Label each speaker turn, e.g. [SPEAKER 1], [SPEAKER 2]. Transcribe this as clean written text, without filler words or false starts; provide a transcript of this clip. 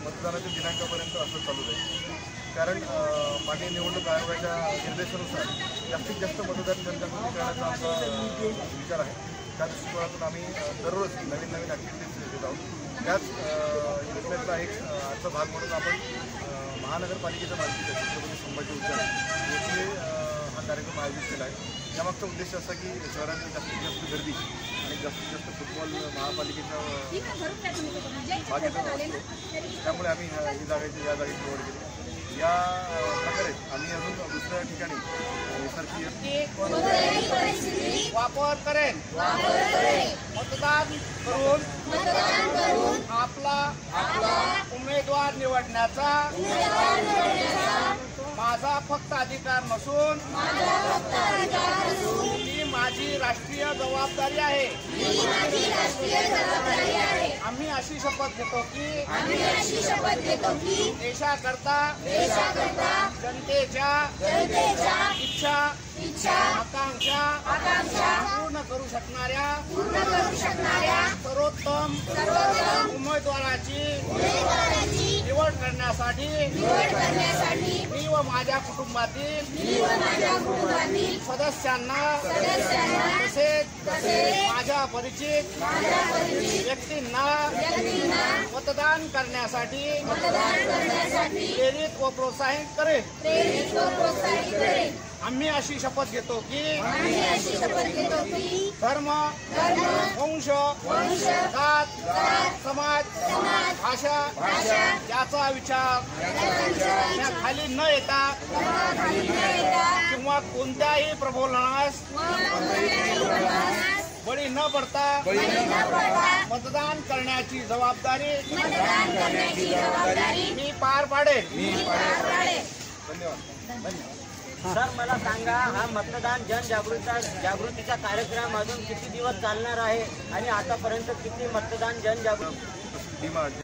[SPEAKER 1] मतदानाच्या दिनांकापर्यंत असं चालू राहील। कारण माननीय निवडणूक आयोगाच्या निर्देशानुसार जास्तीत जास्त मतदार जनजागृती करण्याचा आमचा विचार आहे। त्या दृष्टिकोनातून आम्ही दररोज नवीन नवीन ॲक्टिव्हिटीज घेत आहोत। त्याच योजनेतला एक आजचा भाग म्हणून आपण महानगरपालिकेच्या मालकीच्या छत्रपती संभाजी उद्यान येथे हा कार्यक्रम आयोजित केला आहे। यामागचा उद्देश असा की शहरातील जास्तीत जास्त गर्दी आणि जास्तीत जास्त फुटबॉल महापालिकेच्या भागेतून असतो, त्यामुळे आम्ही ही जागेची या जागेची निवड केली। या प्रकारे आम्ही अजून दुसऱ्या ठिकाणी
[SPEAKER 2] वापर करेन, मतदान करून आपला उमेदवार निवडण्याचा माझा फक्त अधिकार नसून ही माझी राष्ट्रीय जबाबदारी आहे। आम्ही अशी शपथ घेतो की देशाकरता जनतेच्या इच्छा आकांक्षा पूर्ण करू शकणाऱ्या सर्वोत्तम उमेदवाराची निवड करण्यासाठी मी व माझ्या कुटुंबातील सदस्यांना तसेच माझ्या परिचित व्यक्तींना मतदान करण्यासाठी प्रेरित व प्रोत्साहित करेन। आम्ही अशी शपथ घेतो की धर्म, वंश, जात, समाज, भाषा याचा विचार खाली न येता किंवा कोणत्याही प्रबोधनास बळी न पडता मतदान करण्याची जबाबदारी मी पार पाडेन। धन्यवाद।
[SPEAKER 3] सर, मला सांगा, हा मतदान जनजागृतीचा कार्यक्रम अजून किती दिवस चालणार आहे आणि आतापर्यंत किती मतदान जनजागृती